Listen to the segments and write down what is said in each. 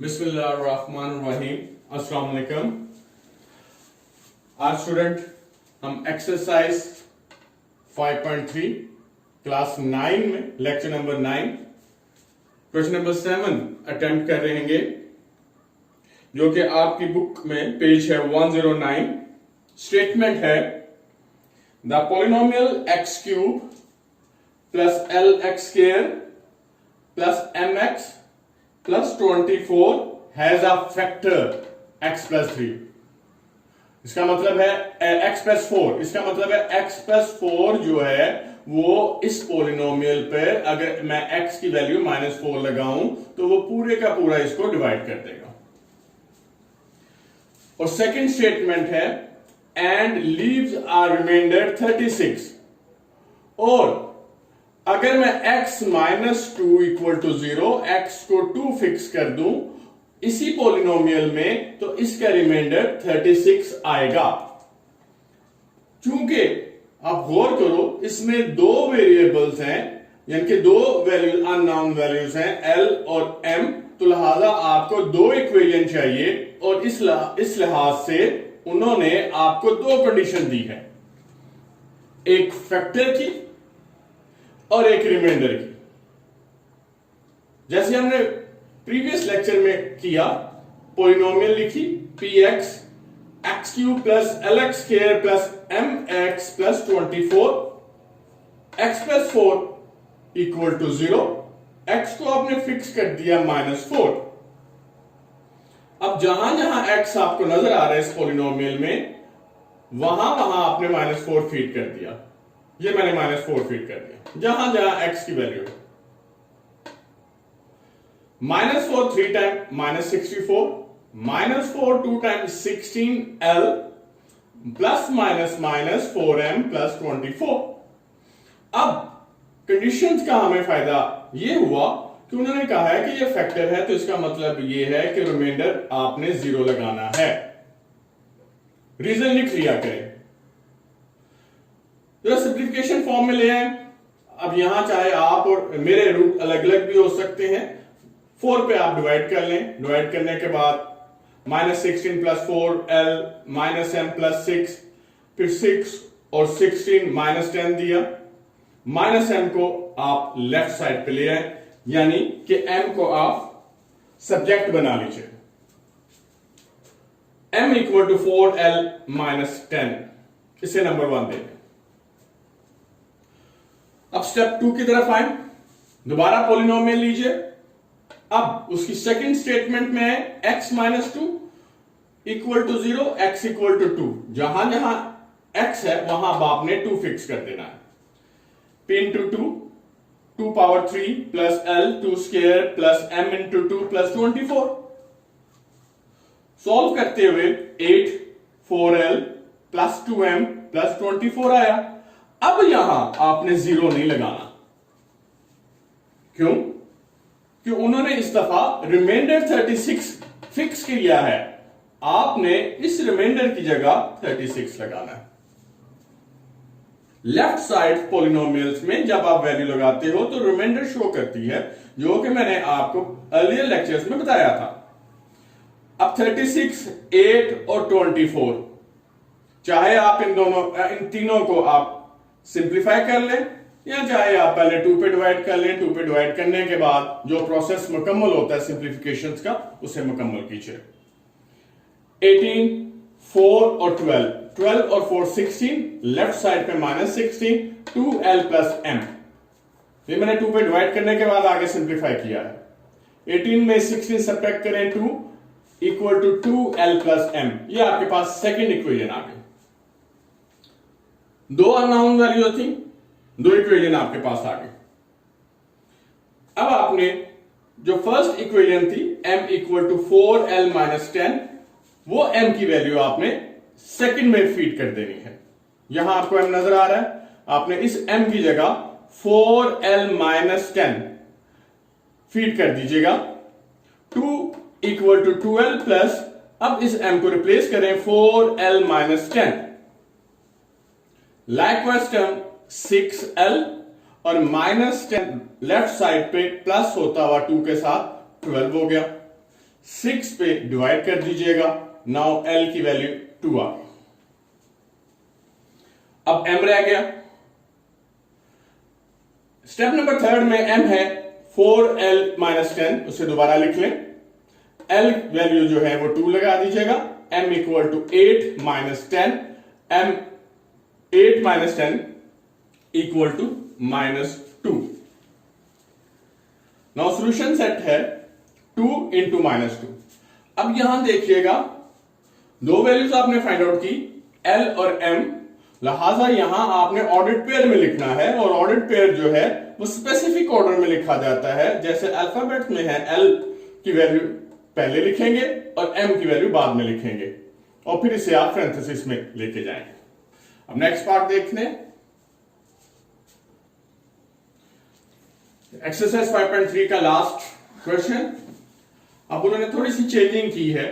बिस्मिल्लाहिर्रहमानिर्रहीम। अस्सलाम वालेकुम। आज स्टूडेंट हम एक्सरसाइज 5.3 क्लास 9 में lecture number 9 question number 7 attempt कर रहेंगे, जो कि आपकी बुक में पेज है 109। स्टेटमेंट है the polynomial x cube plus l x square plus m x plus 24 has a factor x plus 3। इसका मतलब है x प्लस 4, इसका मतलब है x प्लस 4 जो है वो इस पोलिनोमियल पे अगर मैं x की वैल्यू -4 लगाऊं तो वो पूरे का पूरा इसको डिवाइड कर देगा। और सेकंड स्टेटमेंट है एंड लीव्स आर रिमाइंडर 36। और अगर मैं x -2 इक्वल टू 0, x को 2 फिक्स कर दूं इसी पोलिनोमियल में, तो इसका रिमाइंडर 36 आएगा। चूंकि आप गौर करो इसमें दो वेरिएबल्स हैं, यानी कि दो वैल्यूज अननोन वैल्यूज हैं l और m, तो लिहाजा आपको दो इक्वेशन चाहिए। और इस लिहाज से उन्होंने आपको दो कंडीशन दी है, एक फैक्टर की और एक रिमाइंडर की। जैसे हमने प्रीवियस लेक्चर में किया, पॉलिनोमियल लिखी px x cube plus l x square plus m x plus 24, x plus 4 equal to 0, x को आपने फिक्स कर दिया -4। अब जहां जहां x आपको नजर आ रहा है इस पॉलिनोमियल में, वहां वहां आपने -4 फीड कर दिया। ये मैंने -4 फीड कर दिया जहां जहां x की वैल्यू है। -4 3 time -64, -4 2 time 16l plus minus 4m plus 24। अब कंडीशंस का हमें फायदा ये हुआ कि उन्होंने कहा है कि ये फैक्टर है, तो इसका मतलब ये है कि रिमाइंडर आपने 0 लगाना है। रीजन लिख लिया करें, जरा सिंप्लीफिकेशन फॉर्म में ले आए। अब यहां चाहे आप और मेरे रूट अलग अलग भी हो सकते हैं। 4 पे आप डिवाइड कर लें, डिवाइड करने के बाद -16 प्लस 4l -m प्लस 6, फिर 6 और 16 -10 दिया। -m को आप लेफ्ट साइड पे ले आए, यानी कि m को आप सब्जेक्ट बना लीजिए। m इक्वल टू 4l -10, इसे नंबर 1 देंगे। अब स्टेप 2 की तरफ आए, दोबारा पॉलिनोमियल लीजिए। अब उसकी सेकंड स्टेटमेंट में है x -2 equal to 0, x equal to 2। जहां जहां x है वहां आपने 2 फिक्स कर देना है। p into 2 power 3 plus l 2 square plus m into 2 plus 24। Solve करते हुए 8 4l प्लस 2m प्लस 24 आया। अब यहां आपने 0 नहीं लगाना। क्यों? कि उन्होंने इस दफा रिमाइंडर 36 फिक्स किया है, आपने इस रिमाइंडर की जगह 36 लगाना है। लेफ्ट साइड पॉलिनोमियल्स में जब आप वैल्यू लगाते हो तो रिमाइंडर शो करती है, जो कि मैंने आपको अर्लियर लेक्चर्स में बताया था। अब 36, 8 और 24, चाहे आप इन तीनों को आप सिंप्लीफाई कर लें, या चाहे आप पहले 2 पे डिवाइड कर लें। 2 पे डिवाइड करने के बाद जो प्रोसेस मुकम्मल होता है सिंप्लीफिकेशंस का, उसे मुकम्मल कीजिए। 18, 4 और 12 और 4 16, लेफ्ट साइड पे -16, 2l प्लस m। ये मैंने 2 पे डिवाइड करने के बाद आगे सिंप्लीफाई किया है। 18 में 16 सब्ट्रैक्ट करें 2 equal to 2l plus m। ये आपके पास सेकेंड इक्वेशन आ गई। दो अननोन वैल्यू थी, दो इक्वेशन आपके पास आ गई। अब आपने जो फर्स्ट इक्वेशन थी m इक्वल टू 4l -10, वो m की वैल्यू आपने सेकंड में फीड कर देनी है। यहां आपको m नजर आ रहा है, आपने इस m की जगह 4l -10 फीड कर दीजिएगा। 2 इक्वल टू 2l प्लस, अब इस m को रिप्लेस करें 4l -10। लाइकवाइज टर्म 6l और -10 लेफ्ट साइड पे प्लस होता हुआ 2 के साथ 12 हो गया। 6 पे डिवाइड कर दीजिएगा। नाउ L की वैल्यू 2 आ गई। अब M रह गया। स्टेप नंबर 3 में M है 4L - 10, उसे दोबारा लिख लें। L वैल्यू जो है वो 2 लगा दीजिएगा। M equal to 8 - 10, M 8 - 10 equal to -2। Now solution set है 2 इंटू -2। अब यहां देखिएगा, दो वैल्यूज आपने फाइंड आउट की, L और M, लिहाजा यहां आपने ऑर्डर्ड पेयर में लिखना है, और ऑर्डर्ड पेयर जो है वो स्पेसिफिक ऑर्डर में लिखा जाता है। जैसे अल्फाबेट में है, L की वैल्यू पहले लिखेंगे और M की वैल्यू बाद में लिखेंगे, और फिर इसे आप पैरेंथेसिस में लेके जाएंगे। अब नेक्स्ट पार्ट देखते हैं, एक्सरसाइज 5.3 का लास्ट क्वेश्चन। अब उन्होंने थोड़ी सी चेंजिंग की है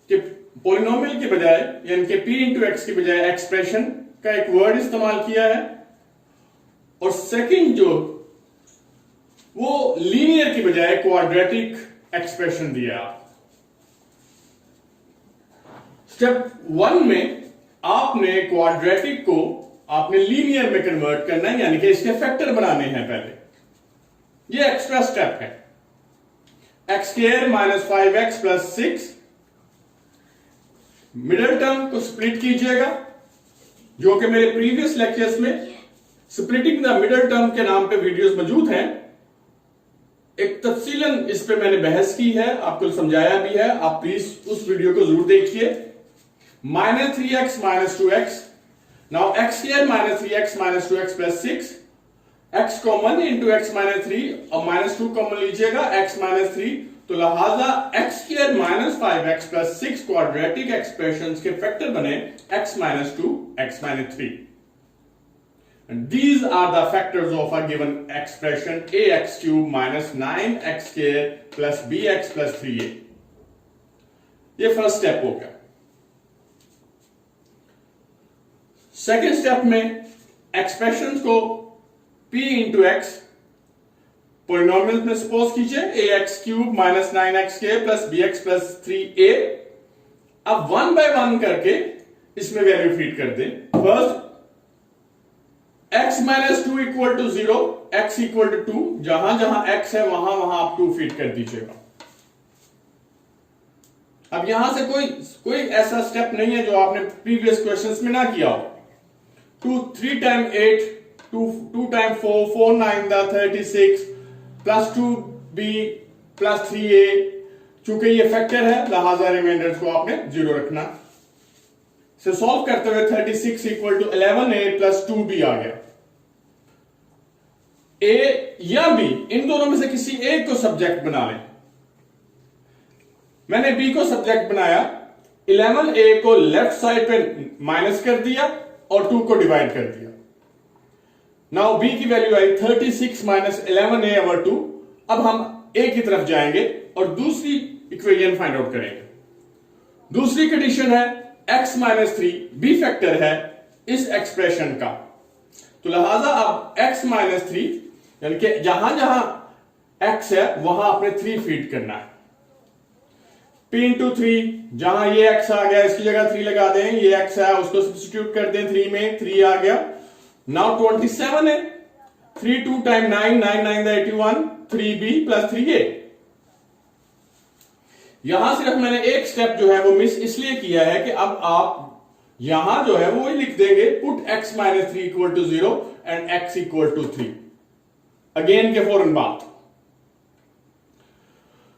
कि पॉलिनोमियल के बजाय, यानी कि p इंटू एक्स के बजाय एक्सप्रेशन का एक वर्ड इस्तेमाल किया है, और सेकंड जो वो लीनियर की बजाय क्वाड्रेटिक एक्सप्रेशन दिया। स्टेप 1 में आपने क्वाड्रेटिक को आपने लीनियर में कन्वर्ट करना है, यानी कि इसके फैक्टर बनाने हैं पहले। ये एक्स्ट्रा स्टेप है। x² - 5x + 6, मिडिल टर्म को स्प्लिट कीजिएगा, जो कि मेरे प्रीवियस लेक्चर्स में स्प्लिटिंग द मिडिल टर्म के नाम पे वीडियोस मौजूद हैं। एक तफसीलन इस पे मैंने बहस की है, आपको समझाया भी है, आप प्लीज उस वीडियो को जरूर देखिए। -3x - 2x, now x² - 3x - 2x + 6, x common into x - 3 और -2 कॉमन लीजिएगा, x - 3, तो लिहाजा x² - 5x + 6 क्वाड्रेटिक एक्सप्रेशंस के फैक्टर बने x - 2, x - 3, and these are the factors of a given expression ax³ - 9x² + bx + 3a। ये first step हो गया। Second step में एक्सप्रेशंस को p इंटू एक्स पॉलिनोमियल में सपोज कीजिए, ax³ - 9xk + bx + 3a। अब 1 बाय 1 करके इसमें वैल्यू फीड कर दें। First x - 2 equal to 0, x equal to 2, जहां जहां x है वहां वहां आप 2 फीड कर दीजिएगा। अब यहां से कोई ऐसा स्टेप नहीं है जो आपने प्रीवियस क्वेश्चंस में ना किया हो। 3 टाइम 8, 2 टाइम 4, 4 9 36 + 2b + 3a। चूंकि ये फैक्टर है, लिहाजा रिमाइंडर्स को आपने 0 रखना। इसे सॉल्व करते हुए 36 इक्वल टू 11a + 2b आ गया। a या b, इन दोनों में से किसी एक को सब्जेक्ट बना लें। मैंने b को सब्जेक्ट बनाया, 11a को लेफ्ट साइड पे माइनस कर दिया और 2 को डिवाइड कर दिया। नाउ b की वैल्यू आई 36 - 11a/2। अब हम a की तरफ जाएंगे और दूसरी इक्वेशन फाइंड आउट करेंगे। दूसरी कंडीशन है x - 3 b फैक्टर है इस एक्सप्रेशन का, तो लिहाजा अब x - 3, यानी कि जहां जहां x है वहां आपने 3 फीड करना है। p इंटू 3, जहां ये x आ गया इसकी जगह 3 लगा दें, ये x है उसको सब्स्टिट्यूट कर दें 3 में, 3 आ गया। नाउ 27 है, 3 2 टाइम 9, 9 9 81, 3b + 3a। यहां सिर्फ मैंने एक स्टेप जो है वो मिस इसलिए किया है कि अब आप यहां जो है वो ही लिख देंगे, put x - 3 equal to 0 and x equal to 3, again के फौरन बाद।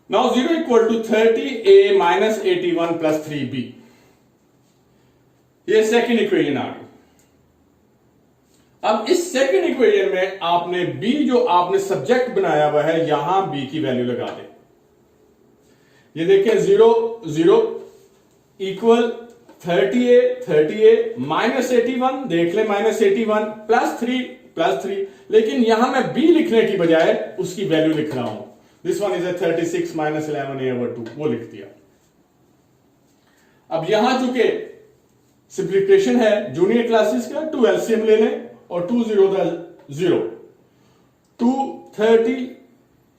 Now 0 equal to 30a - 81 + 3b। ये सेकेंड इक्वेशन आ गई। अब इस सेकेंड इक्वेशन में आपने b जो आपने सब्जेक्ट बनाया हुआ है, यहां b की वैल्यू लगा दें। ये देखिए 0 0 इक्वल 30a -81, देख ले -81 + 3, लेकिन यहां मैं b लिखने की बजाय उसकी वैल्यू लिख रहा हूं। दिस वन इज 36 - 11a/2, वो लिख दिया। अब यहां चूंकि सिंप्लीफिकेशन है जूनियर क्लासेस का, 2 एलसीएम ले लें और 2 0 0, 2 30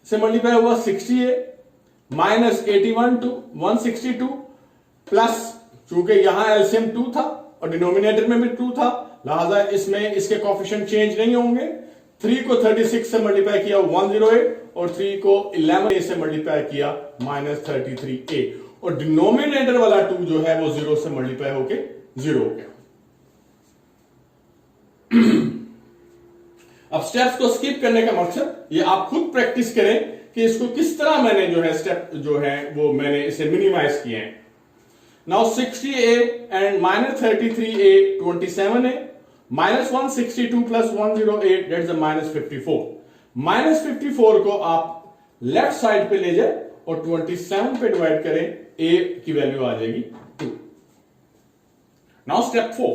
से मल्टीप्लाई हुआ 60a माइनस 81 टू 162 प्लस, चूंकि यहां एलसीएम 2 था और डिनोमिनेटर में भी 2 था, लिहाजा इसमें इसके कोफिशिएंट चेंज नहीं होंगे। 3 को 36 से मल्टीप्लाई किया 108 और 3 को 11 से मल्टीप्लाई किया -33a, और डिनोमिनेटर वाला 2 जो है वो 0 से मल्टीप्लाई होके 0 हो गया। अब स्टेप्स को स्किप करने का मकसद ये आप खुद प्रैक्टिस करें कि इसको किस तरह मैंने जो है स्टेप जो है वो मैंने इसे मिनिमाइज किए हैं। Now 60a and -33a 27a, -162 plus 108 that's -54। -54 को आप लेफ्ट साइड पे ले जाए और 27 पे डिवाइड करें, a की वैल्यू आ जाएगी 2। Now step 4,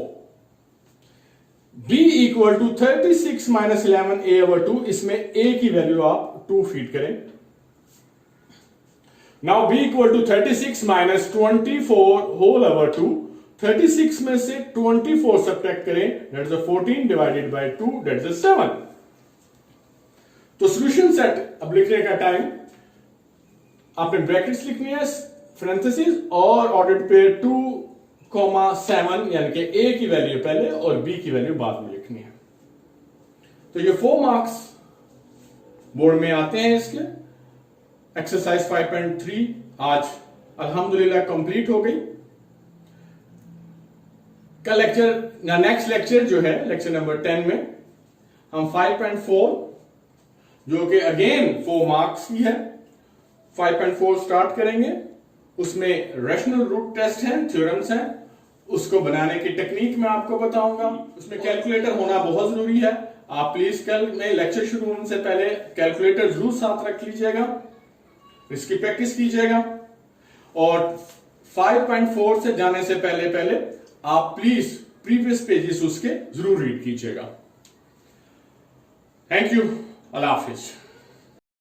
b equal to 36 minus 11a/2, इसमें a की वैल्यू आप 2 फीड करें। Now b equal to 36 minus 24 whole over 2, 36 में से 24 सब्ट्रैक्ट करें, दैट्स 14 डिवाइडेड बाय 2 दैट्स 7। तो सॉल्यूशन सेट अब लिखने का टाइम, आपने ब्रैकेट्स लिखनी है, पैरेंथेसिस और ऑर्डर पे 2,7 यानी कि a की वैल्यू पहले और b की वैल्यू बाद में लिखनी है। तो ये 4 मार्क्स बोर्ड में आते हैं इसके। एक्सरसाइज 5.3 आज अल्हम्दुलिल्लाह कंप्लीट हो गई। का लेक्चर या नेक्स्ट लेक्चर जो है लेक्चर नंबर 10 में हम 5.4 जो कि अगेन 4 मार्क्स की है 5.4 स्टार्ट करेंगे। उसमें रैशनल रूट टेस्ट है, थ्योरम्स हैं, उसको बनाने की टेक्निक मैं आपको बताऊंगा। उसमें कैलकुलेटर होना बहुत जरूरी है। आप प्लीज कल में लेक्चर शुरू होने से पहले कैलकुलेटर जरूर साथ रख लीजिएगा, इसकी प्रैक्टिस कीजिएगा। और 5.4 से जाने से पहले आप प्लीज प्रीवियस पेजेस उसके जरूर रीड कीजिएगा। Thank you, Allah Hafiz.